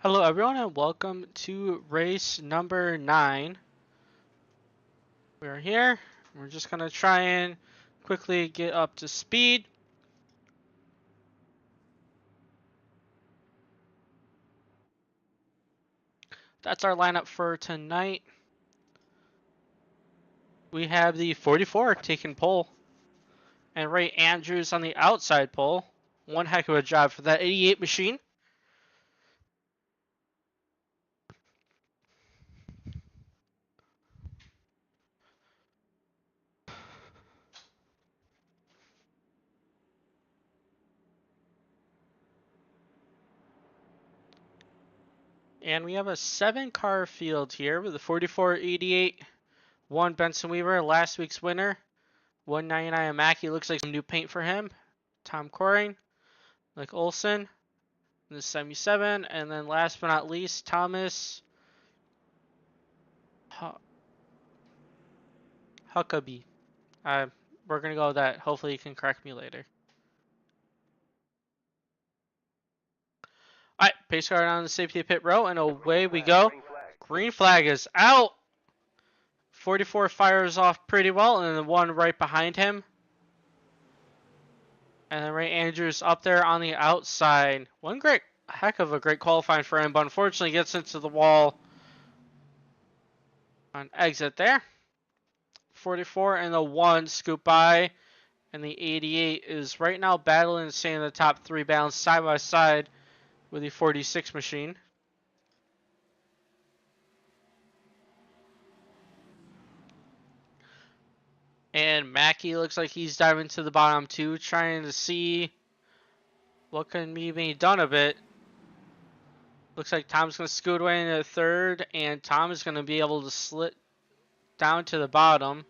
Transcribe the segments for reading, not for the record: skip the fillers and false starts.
Hello everyone and welcome to race number 9. We're here. We're just going to try and quickly get up to speed. That's our lineup for tonight. We have the 44 taking pole and Ray Andrews on the outside pole. One heck of a job for that 88 machine. And we have a 7-car field here with the 44, 88, 1 Benson Weaver, last week's winner. 199 Mackey, looks like some new paint for him. Tom Coring, like Olson. The 77, and then last but not least, Thomas Huckabee. We're gonna go with that. Hopefully, you can correct me later. All right, pace car on the safety pit row, and away we go. Green flag is out. 44 fires off pretty well, and then the one right behind him. And then Ray Andrews up there on the outside. One heck of a great qualifying for him, but unfortunately gets into the wall on exit there. 44 and the 1 scoop by. And the 88 is right now battling and staying in the top 3, balanced side by side with the 46 machine. And Mackey looks like he's diving to the bottom too, trying to see what can be done of it. Looks like Tom's going to scoot away into third, and Tom is going to be able to slip down to the bottom.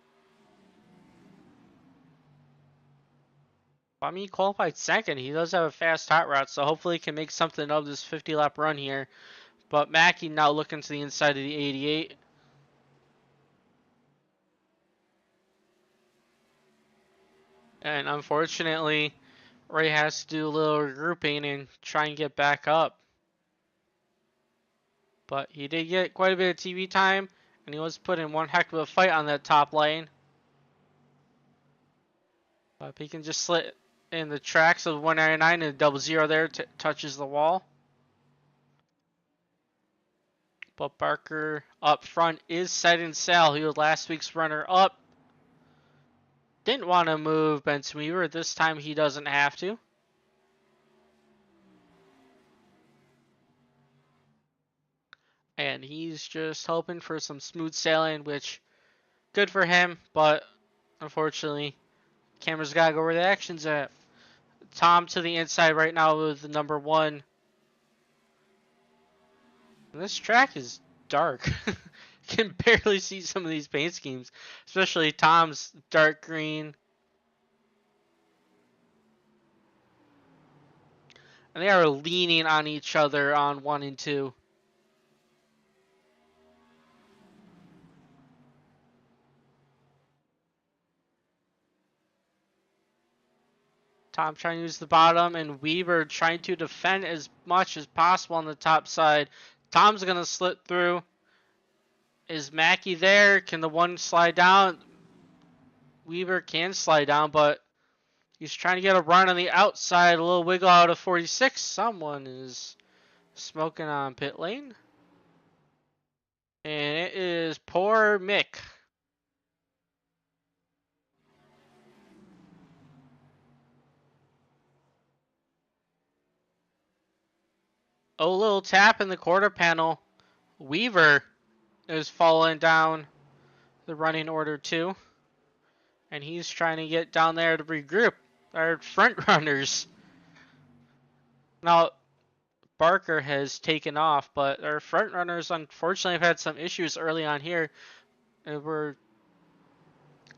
I mean, he qualified second. He does have a fast hot rod, so hopefully he can make something of this 50-lap run here. But Mackey now looking to the inside of the 88. And unfortunately, Ray has to do a little regrouping and try and get back up. But he did get quite a bit of TV time, and he was put in one heck of a fight on that top lane. But if he can just slip in the tracks of 199 and double zero there, touches the wall. But Barker up front is setting sail. He was last week's runner up. Didn't want to move Benson Weaver. This time he doesn't have to. And he's just hoping for some smooth sailing, which good for him, but unfortunately, camera's got to go where the action's at. Tom to the inside right now with the number 1. And this track is dark. Can barely see some of these paint schemes, especially Tom's dark green. And they are leaning on each other on 1 and 2. Tom trying to use the bottom, and Weaver trying to defend as much as possible on the top side. Tom's going to slip through. Is Mackey there? Can the 1 slide down? Weaver can slide down, but he's trying to get a run on the outside. A little wiggle out of 46. Someone is smoking on pit lane. And it is poor Mick. Oh, little tap in the quarter panel. Weaver is falling down the running order too. And he's trying to get down there to regroup our front runners. Now, Barker has taken off, but our front runners unfortunately have had some issues early on here. And we're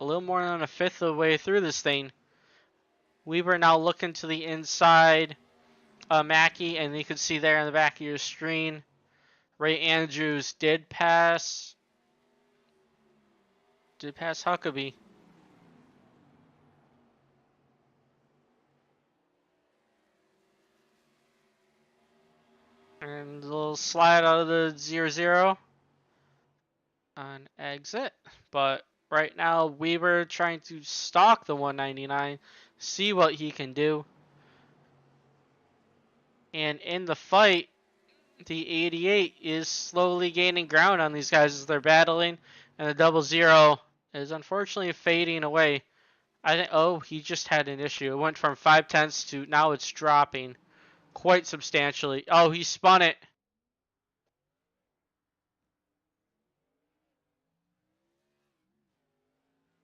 a little more than a fifth of the way through this thing. Weaver now looking to the inside. Mackey, and you can see there in the back of your screen, Ray Andrews did pass Huckabee. And a little slide out of the 0-0 on exit. But right now, Weaver trying to stalk the 199, see what he can do. And in the fight, the 88 is slowly gaining ground on these guys as they're battling. And the 00 is unfortunately fading away. I think, oh, he just had an issue. It went from 5/10 to now it's dropping quite substantially. Oh, he spun it.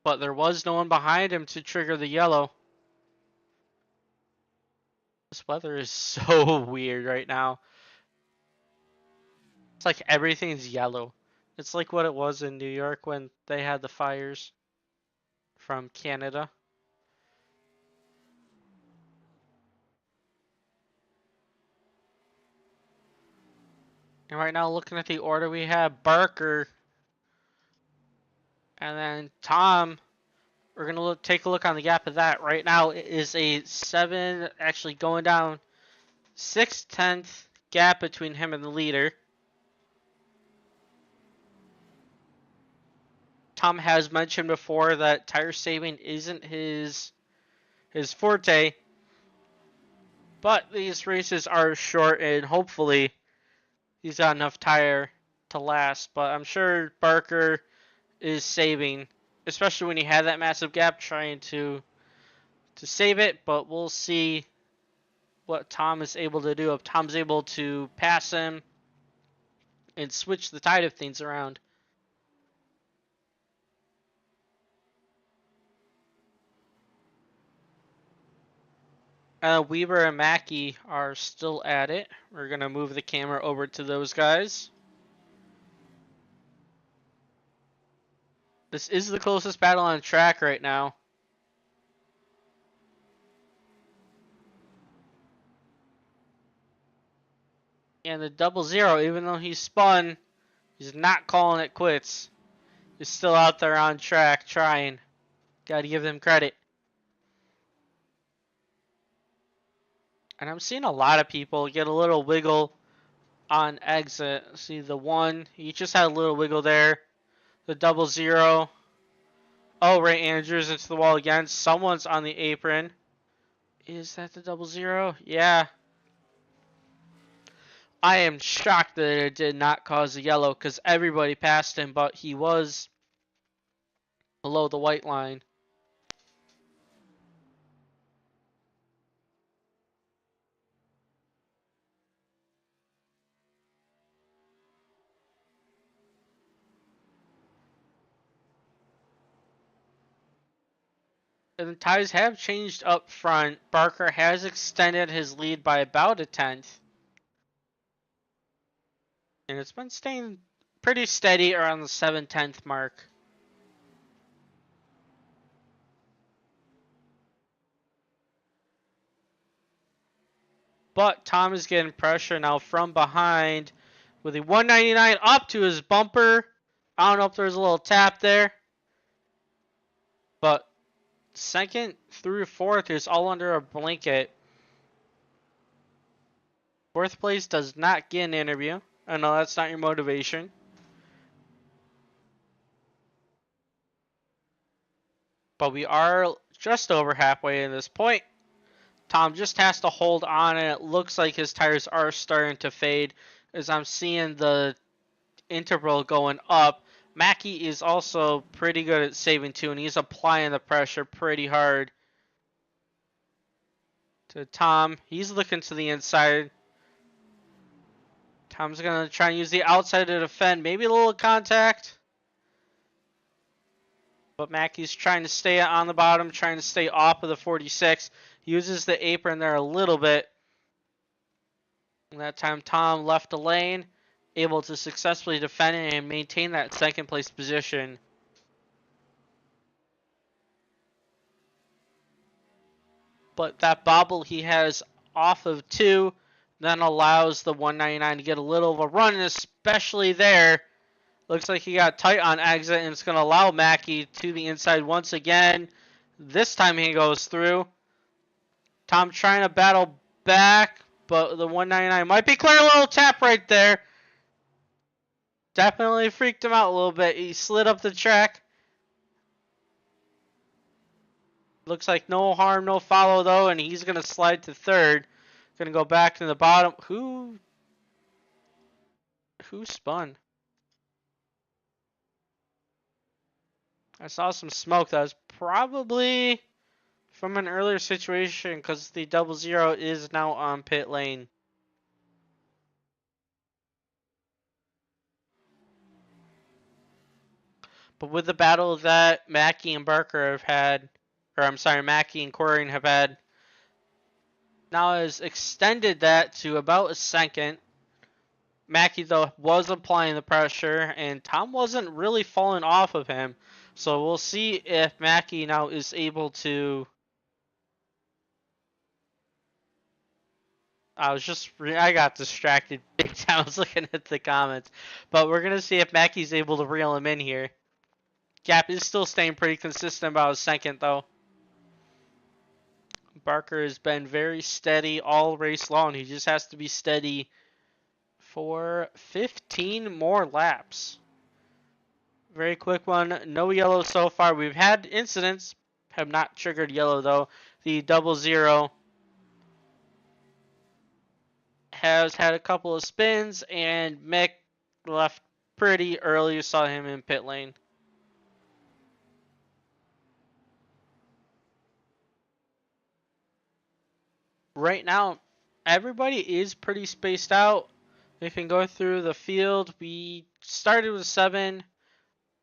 But there was no one behind him to trigger the yellow. This weather is so weird right now. It's like everything's yellow. It's like what it was in New York when they had the fires from Canada. And right now, looking at the order, we have Barker and then Tom. We're going to take a look on the gap of that. Right now, it is a 7, actually going down 6/10 gap between him and the leader. Tom has mentioned before that tire saving isn't his forte, but these races are short and hopefully he's got enough tire to last. But I'm sure Barker is saving, especially when he had that massive gap, trying to save it. But we'll see what Tom is able to do. If Tom's able to pass him and switch the tide of things around. Weaver and Mackey are still at it. We're going to move the camera over to those guys. This is the closest battle on track right now. And the 00, even though he spun, he's not calling it quits. He's still out there on track trying. Got to give them credit. And I'm seeing a lot of people get a little wiggle on exit. See the 1, he just had a little wiggle there. The 00. Oh, Ray Andrews into the wall again. Someone's on the apron. Is that the 00? Yeah. I am shocked that it did not cause a yellow because everybody passed him, but he was below the white line. And the ties have changed up front. Barker has extended his lead by about a 10th. And it's been staying pretty steady around the 7/10 mark. But Tom is getting pressure now from behind with a 199 up to his bumper. I don't know if there's a little tap there. But second through fourth is all under a blanket. Fourth place does not get an interview. I know that's not your motivation. But we are just over halfway in this point. Tom just has to hold on, and it looks like his tires are starting to fade as I'm seeing the interval going up. Mackey is also pretty good at saving too, and he's applying the pressure pretty hard to Tom. He's looking to the inside. Tom's going to try and use the outside to defend. Maybe a little contact. But Mackey's trying to stay on the bottom, trying to stay off of the 46. He uses the apron there a little bit. And that time Tom left the lane, able to successfully defend it and maintain that second place position. But that bobble he has off of 2 then allows the 199 to get a little of a run, and especially there. Looks like he got tight on exit, and it's going to allow Mackey to the inside once again. This time he goes through. Tom trying to battle back, but the 199 might be clear. A little tap right there. Definitely freaked him out a little bit. He slid up the track. Looks like no harm, no foul though, and he's gonna slide to third. Gonna go back to the bottom. Who spun? I saw some smoke. That was probably from an earlier situation because the 00 is now on pit lane. But with the battle that Mackey and Barker have had, or I'm sorry, Mackey and Corey have had, now has extended that to about a second. Mackey, though, was applying the pressure, and Tom wasn't really falling off of him. So we'll see if Mackey now is able to... I got distracted big time. I was looking at the comments. But we're going to see if Mackey's able to reel him in here. Gap is still staying pretty consistent, about a second, though. Barker has been very steady all race long. He just has to be steady for 15 more laps. Very quick one. No yellow so far. We've had incidents. Have not triggered yellow, though. The 00 has had a couple of spins, and Mick left pretty early. You saw him in pit lane. Right now, everybody is pretty spaced out. We can go through the field. We started with 7.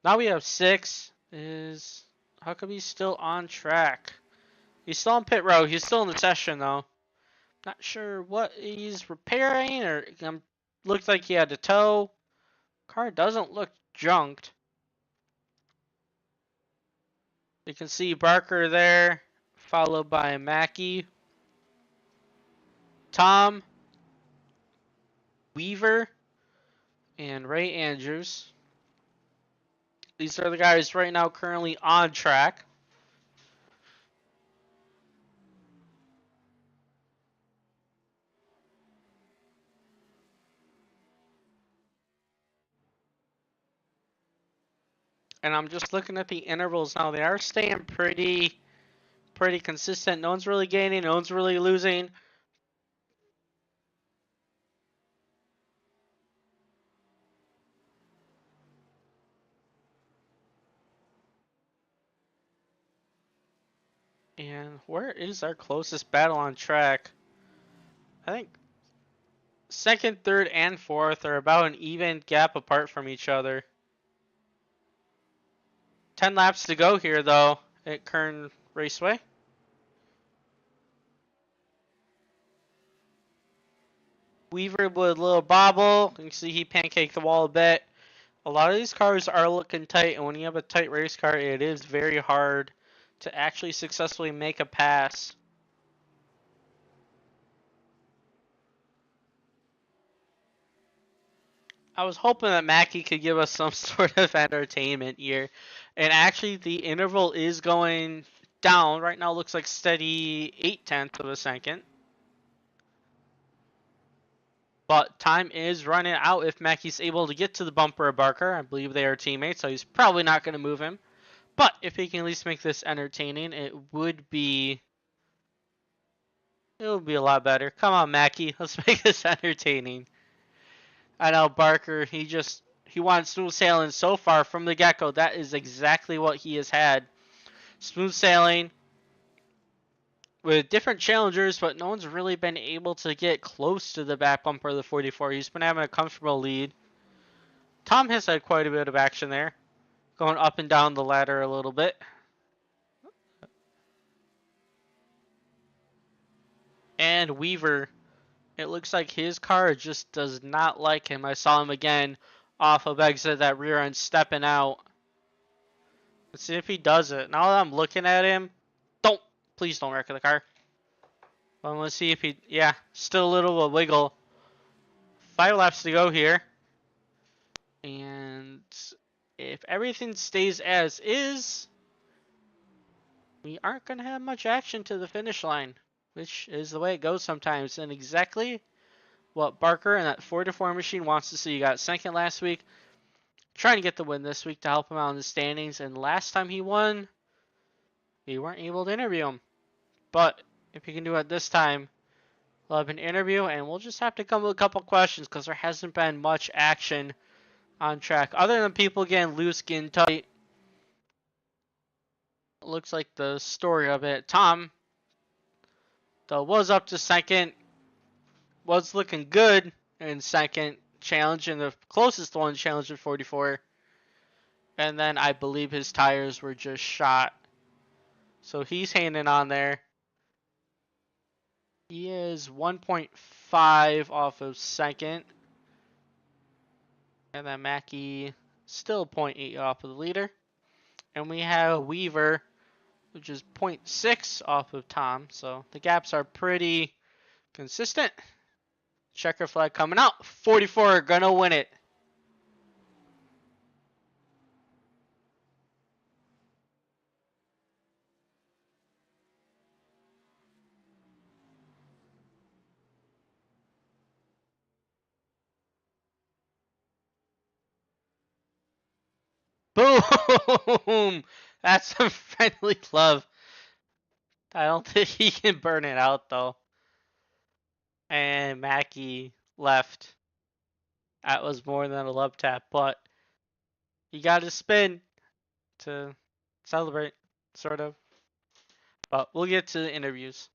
Now we have 6. How come he's still on track? He's still on pit road. He's still in the session, though. Not sure what he's repairing, or looks like he had to tow. Car doesn't look junked. You can see Barker there, followed by Mackey, Tom, Weaver, and Ray Andrews. These are the guys right now currently on track. And I'm just looking at the intervals now. They are staying pretty consistent. No one's really gaining, no one's really losing. And where is our closest battle on track? I think second, third, and fourth are about an even gap apart from each other. 10 laps to go here, though, at Kern Raceway. Weaver with a little bobble. You can see he pancaked the wall a bit. A lot of these cars are looking tight, and when you have a tight race car, it is very hard to actually successfully make a pass. I was hoping that Mackey could give us some sort of entertainment here. And actually, the interval is going down. Right now, it looks like steady 0.8 of a second. But time is running out if Mackey's able to get to the bumper of Barker. I believe they are teammates, so he's probably not going to move him. But if he can at least make this entertaining, it would be a lot better. Come on, Mackey. Let's make this entertaining. I know Barker, he wants smooth sailing so far from the get-go. That is exactly what he has had. Smooth sailing with different challengers, but no one's really been able to get close to the back bumper of the 44. He's been having a comfortable lead. Tom has had quite a bit of action there, going up and down the ladder a little bit. And Weaver, it looks like his car just does not like him. I saw him again off of exit, that rear end stepping out. Let's see if he does it. Now that I'm looking at him, please don't wreck the car. Well, let's see if he, yeah, still a little of a wiggle. 5 laps to go here. And if everything stays as is, we aren't going to have much action to the finish line. which is the way it goes sometimes, and exactly what Barker and that 4-4 machine wants to see. You got second last week, trying to get the win this week to help him out in the standings, and last time he won, we weren't able to interview him. But if he can do it this time, we'll have an interview, and we'll just have to come with a couple questions because there hasn't been much action on track other than people getting loose, getting tight. Looks like the story of it. Tom, though, was up to second, was looking good in second, challenging the closest one, challenging 44. And then I believe his tires were just shot. So he's hanging on there. He is 1.5 off of second. And then Mackey still 0.8 off of the leader. And we have Weaver, which is 0.6 off of Tom. So the gaps are pretty consistent. Checker flag coming out. 44 are going to win it. Boom! That's some friendly love. I don't think he can burn it out, though. And Mackey left. That was more than a love tap, but you got to spin to celebrate, sort of. But we'll get to the interviews.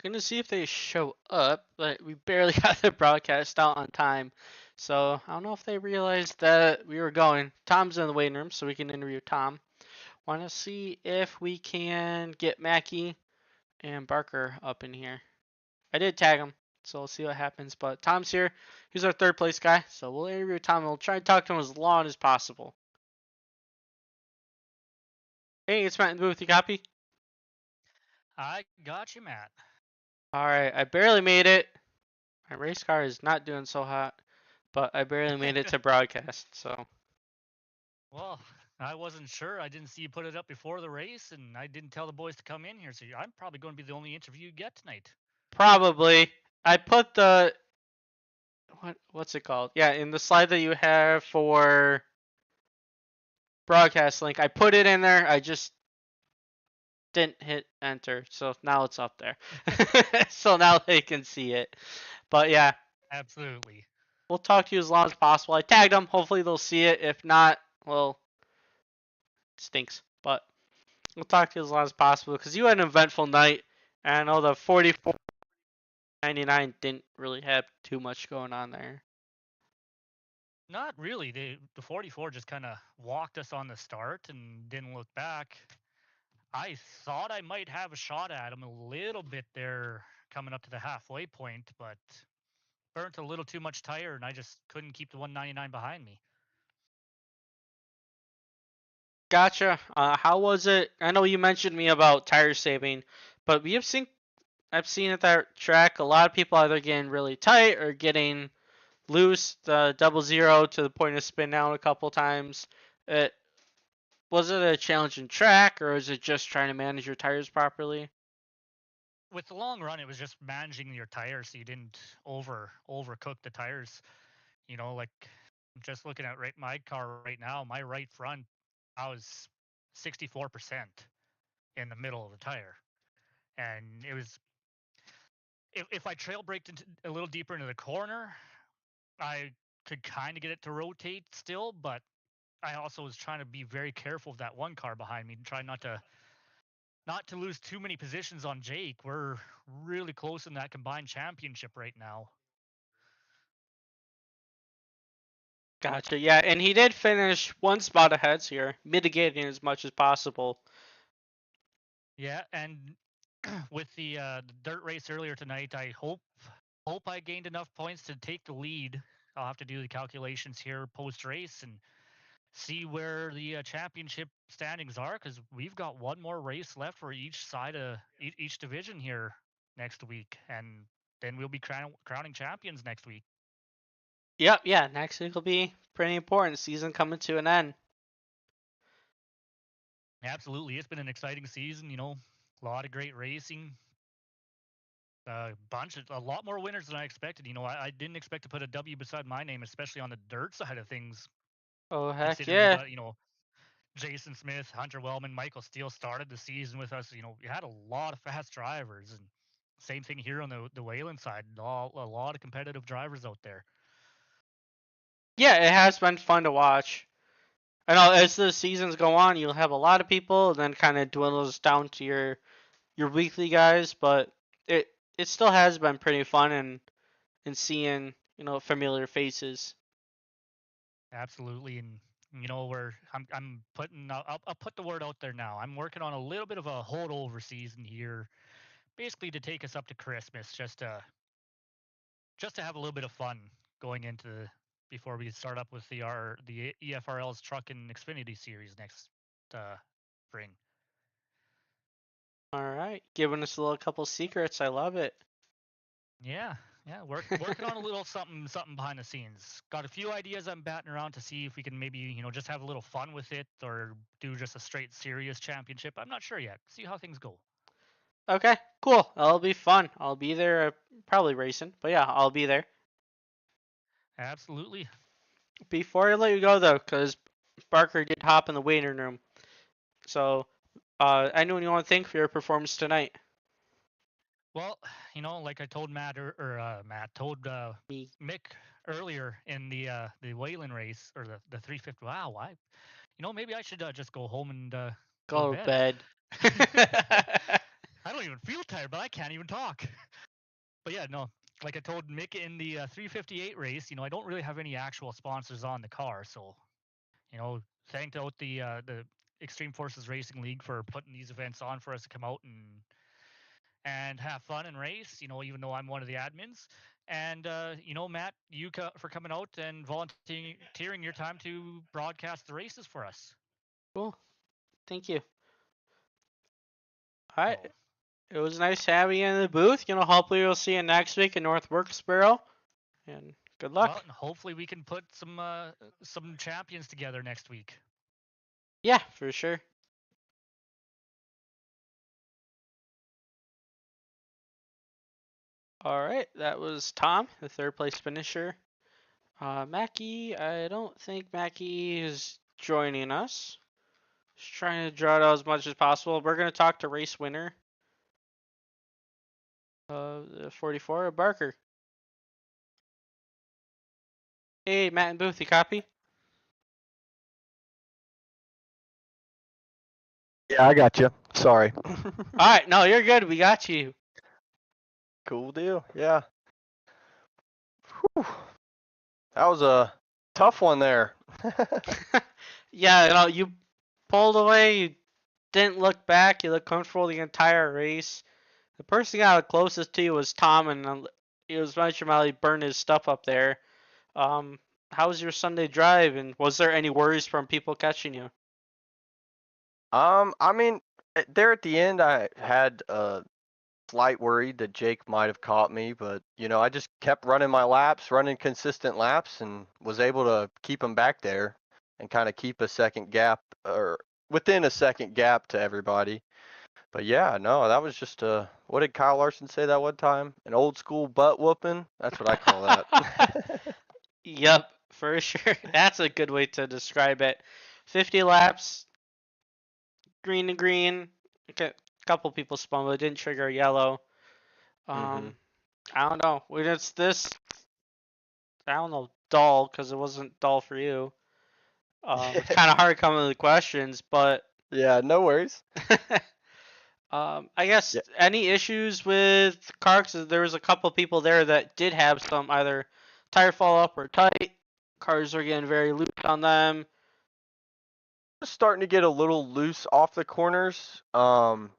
Gonna see if they show up, but we barely got the broadcast out on time. So I don't know if they realized that we were going. Tom's in the waiting room, so we can interview Tom. Want to see if we can get Mackey and Barker up in here. I did tag him, so we'll see what happens. But Tom's here. He's our third place guy, so we'll interview Tom and we'll try and talk to him as long as possible. Hey, it's Matt in the booth. You copy? I got you, Matt. All right, I barely made it. My race car is not doing so hot, but I barely made it to broadcast. So Well, I wasn't sure. I didn't see you put it up before the race, and I didn't tell the boys to come in here. So I'm probably going to be the only interview you get tonight. probably I put the what's it called? Yeah, in the slide that you have for broadcast link, I put it in there. I just didn't hit enter, so now it's up there. So now they can see it. But yeah, Absolutely. we'll talk to you as long as possible. I tagged them. Hopefully they'll see it. If not, well, it stinks. But we'll talk to you as long as possible because you had an eventful night. And I know the 44.99 didn't really have too much going on there. Not really. The 44 just kind of walked us on the start and didn't look back. I thought I might have a shot at him a little bit there coming up to the halfway point, but burnt a little too much tire, and I just couldn't keep the 199 behind me. Gotcha. How was it? I know you mentioned me about tire saving, but I've seen at that track a lot of people either getting really tight or getting loose, the double zero to the point of spin down a couple times. It was it a challenging track or is it just trying to manage your tires properly? With the long run, it was just managing your tires so you didn't overcook the tires. Like just looking at my car right now, my right front, I was 64% in the middle of the tire, and it was if I trail braked into a little deeper into the corner, I could kind of get it to rotate still, but I also was trying to be very careful of that one car behind me and try not to lose too many positions on Jake. We're really close in that combined championship right now. Gotcha. Yeah, and he did finish one spot ahead here, mitigating as much as possible. Yeah, and with the dirt race earlier tonight, I hope I gained enough points to take the lead. I'll have to do the calculations here post race and see where the championship standings are, because we've got one more race left for each side of each division here next week, and then we'll be crowning champions next week. Yep, yeah, next week will be pretty important. Season coming to an end. Absolutely, it's been an exciting season. A lot of great racing. A lot more winners than I expected. I didn't expect to put a W beside my name, especially on the dirt side of things. Oh heck Considering we yeah. got Jason Smith, Hunter Wellman, Michael Steele started the season with us. We had a lot of fast drivers, and same thing here on the Wayland side. A lot of competitive drivers out there. Yeah, it has been fun to watch. I know as the seasons go on, you'll have a lot of people, and then kind of dwindles down to your weekly guys. But it it still has been pretty fun and seeing familiar faces. Absolutely, and where I'm putting I'll put the word out there now. I'm working on a little bit of a holdover season here, basically to take us up to Christmas, just to have a little bit of fun going into before we start up with the EFRL's Truck and Xfinity series next uh, spring. All right, giving us a little couple secrets. I love it. Yeah, yeah, working on a little something behind the scenes. Got a few ideas I'm batting around to see if we can maybe just have a little fun with it or do just a straight serious championship. I'm not sure yet. See how things go. Okay, cool. That'll be fun. I'll be there. Probably racing, but yeah, I'll be there. Absolutely. Before I let you go though, because Barker did hop in the waiting room, so anyone you want to thank for your performance tonight? Well, like I told Matt told Me. Mick earlier in the Wayland race or the 350. Wow, why? Maybe I should just go home and go to Go to bed. bed. I don't even feel tired, but I can't even talk. But yeah, no, like I told Mick in the 358 race, I don't really have any actual sponsors on the car, so thanked out the Extreme Forces Racing League for putting these events on for us to come out and have fun and race. Even though I'm one of the admins, and Matt, for coming out and volunteering your time to broadcast the races for us. Cool. Thank you. All right. So It was nice having you in the booth. Hopefully we'll see you next week in North Wilkesboro. And good well, luck. and hopefully we can put some champions together next week. Yeah, for sure. All right, that was Tom, the third place finisher. Mackie, I don't think Mackie is joining us. Just trying to draw it out as much as possible. We're going to talk to race winner of the 44, Barker. Hey, Matt and Booth, you copy? Yeah, I got you. Sorry. All right, no, you're good. We got you. Cool deal. Yeah. Whew. That was a tough one there. Yeah, you pulled away. You didn't look back. You looked comfortable the entire race. The person who got closest to you was Tom, and it was mentioned how he burned his stuff up there. How was your Sunday drive, and was there any worries from people catching you? I mean, there at the end, I had a slight worry that Jake might have caught me, but I just kept running my laps, running consistent laps, and was able to keep him back there and kind of keep a second gap or within a second gap to everybody. But yeah, no, that was just what did Kyle Larson say that one time? An old school butt whooping? That's what I call that. Yep, for sure. That's a good way to describe it. 50 laps, green to green. A couple people spun, but it didn't trigger yellow. Mhm. I don't know. When it's this, I don't know, dull, because it wasn't dull for you. It's kind of hard coming to the questions, but Yeah, no worries. I guess Yeah. any issues with car? 'Cause there was a couple people there that did have some either tire fall up or tight. Cars are getting very loose on them. Starting to get a little loose off the corners. But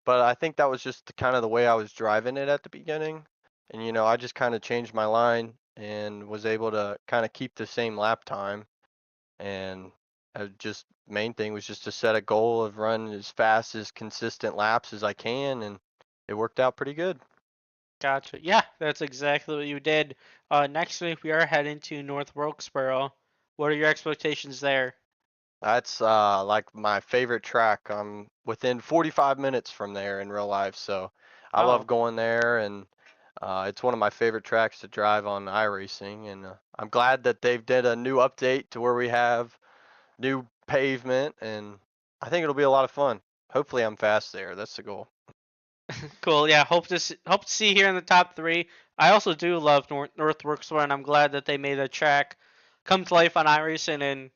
I think that was just kind of the way I was driving it at the beginning. And I just kind of changed my line and was able to kind of keep the same lap time. And just main thing was just to set a goal of running as fast as consistent laps as I can, and it worked out pretty good. Gotcha. Yeah, that's exactly what you did. Next week we are heading to North Wilkesboro. What are your expectations there? That's like my favorite track. I'm within 45 minutes from there in real life, so I love Oh, going there, and it's one of my favorite tracks to drive on iRacing. And I'm glad that they've did a new update to where we have new pavement, and I think it'll be a lot of fun. Hopefully, I'm fast there. That's the goal. cool. Yeah, hope to see you here in the top three. I also do love North Wilkesboro, and I'm glad that they made the track come to life on iRacing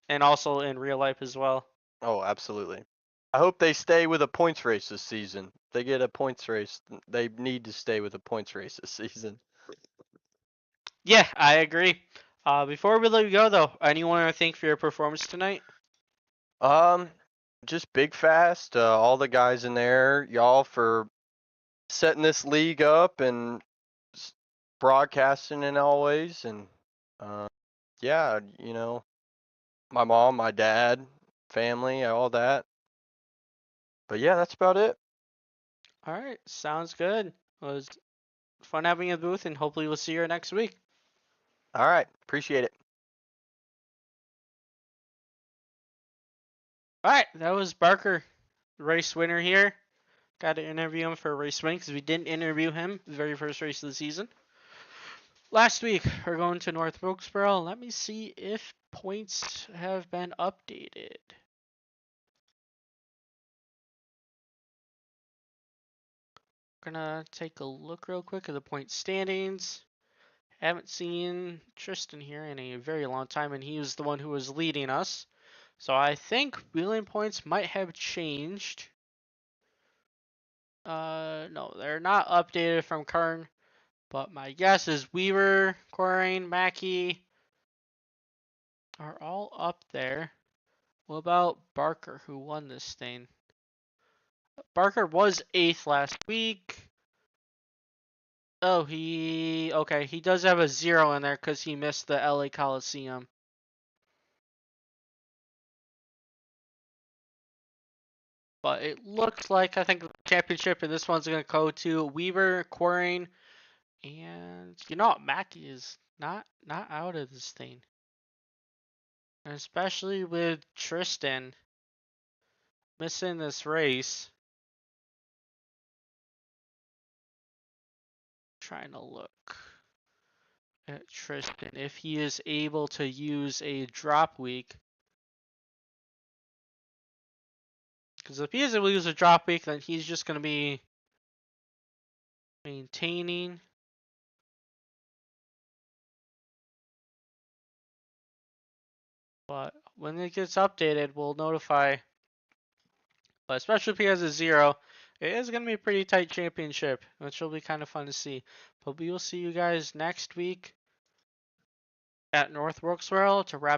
and also in real life as well. Oh, absolutely. I hope they stay with a points race this season. If they get a points race, they need to stay with a points race this season. Yeah, I agree. Before we let you go though, anyone want to thank for your performance tonight? Um, just big fast, all the guys in there, y'all for setting this league up and s- broadcasting and always, and uh, yeah, my mom, my dad, family, all that. But yeah, that's about it. All right, sounds good. It was fun having you in the booth, and hopefully we'll see you next week. All right, appreciate it. All right, that was Barker, the race winner here. Got to interview him for a race win because we didn't interview him the very first race of the season. Last week, we're going to North Wilkesboro. Let me see if points have been updated. Gonna take a look real quick at the point standings. Haven't seen Tristan here in a very long time, and he was the one who was leading us. So I think wheeling points might have changed. No, they're not updated from Kern, but my guess is Weaver, Corain, Mackey are all up there. What about Barker, who won this thing? Barker was 8th last week. Oh, okay, he does have a 0 in there because he missed the LA Coliseum. But it looks like I think the championship in this one's gonna go to Weaver, Quaring, and Mackey is not out of this thing. And especially with Tristan missing this race. Trying to look at Tristan if he is able to use a drop week. Because if he is able to use a drop week, then he's just gonna be maintaining. But when it gets updated, we'll notify. But especially if he has a 0, it is going to be a pretty tight championship, which will be kind of fun to see. But we will see you guys next week at North Wilkesboro to wrap up